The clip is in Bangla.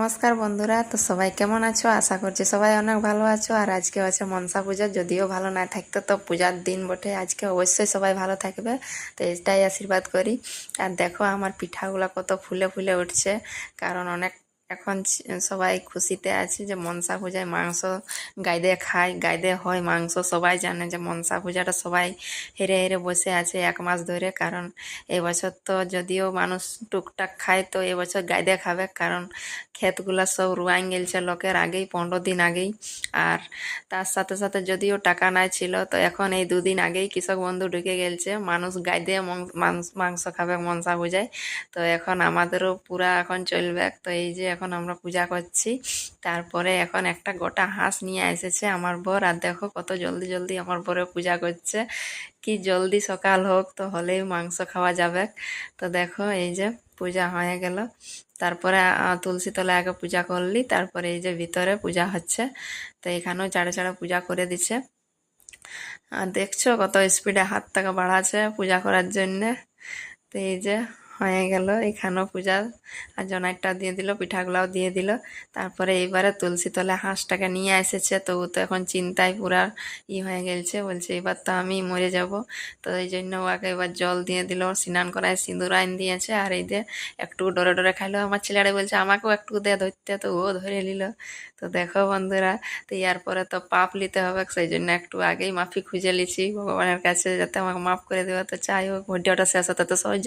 নমস্কার বন্ধুরা, তো সবাই কেমন আছো? আশা করছি সবাই অনেক ভালো আছো। আর আজকে আছে মনসা পূজা, যদিও ভালো না থাকতো তো পূজার দিন বটে, আজকে অবশ্যই সবাই ভালো থাকবে, তো এটাই আশীর্বাদ করি। আর দেখো আমার পিঠাগুলো কত ফুলে ফুলে উঠছে, কারণ অনেক এখন সবাই খুশিতে আছে যে মনসা পূজায় মাংস গাইদে খায়, গাইদে হয় মাংস। সবাই জানে যে মনসা পূজাটা সবাই হেরে হেরে বসে আছে 1 মাস ধরে, কারণ এবছর তো যদিও মানুষ টুকটাক খায়, তো এবছর গাইদে খাবে, কারণ ক্ষেতগুলা সব রুয়াইন গেলছে লোকের আগেই, 15 দিন আগেই। আর তার সাথে সাথে যদিও টাকা নাই ছিল, তো এখন এই 2 দিন আগেই কৃষক বন্ধু ঢুকে গেলছে, মানুষ গাইদে মাংস খাবে মনসা পূজায়। তো এখন আমাদেরও পুরা এখন চলবে। তো এই যে এখন আমরা পূজা করছি, তারপরে এখন একটা গোটা হাঁস নিয়ে এসেছে আমার বর। আর দেখো কত জলদি জলদি আমার বরে পূজা করছে, কি জলদি সকাল হোক তো হলেই মাংস খাওয়া যাবে। তো দেখো এই যে পূজা হয়ে গেল, তারপরে তুলসী তলায় আগে পূজা করলি, তারপরে এই যে ভিতরে পূজা হচ্ছে। তো এখানেও চাড়ে চাড়ে পূজা করে দিচ্ছে। আর দেখছো কত স্পিডে হাত টাকা বাড়াচ্ছে পূজা করার জন্যে। তো এই যে হয়ে গেল এখানেও পূজা, আর জনাইটা দিয়ে দিল, পিঠাগুলাও দিয়ে দিল। তারপরে এইবারে তুলসী তলে হাঁসটাকে নিয়ে এসেছে, তো ও তো এখন চিন্তায় পুরা হয়ে গেছে, বলছে এবার তো আমি মরে যাব। তো এই জন্য ওকে এবার জল দিয়ে দিল, স্নান করায় সিঁদুর আইন দিয়েছে। আর এই যে একটু ডরে ডরে খাইলো, আমার ছেলেরা বলছে আমাকেও একটু দে ধরতে, তো ও ধরে নিল। তো দেখো বন্ধুরা, তো ইয়ার পরে তো পাপ নিতে হবে, সেই জন্য একটু আগেই মাফি খুঁজে লিছি ভগবানের কাছে, যাতে আমাকে মাফ করে দেওয়া। তো চাই হোক ভিডিওটা শেষ হতে তো সহজ।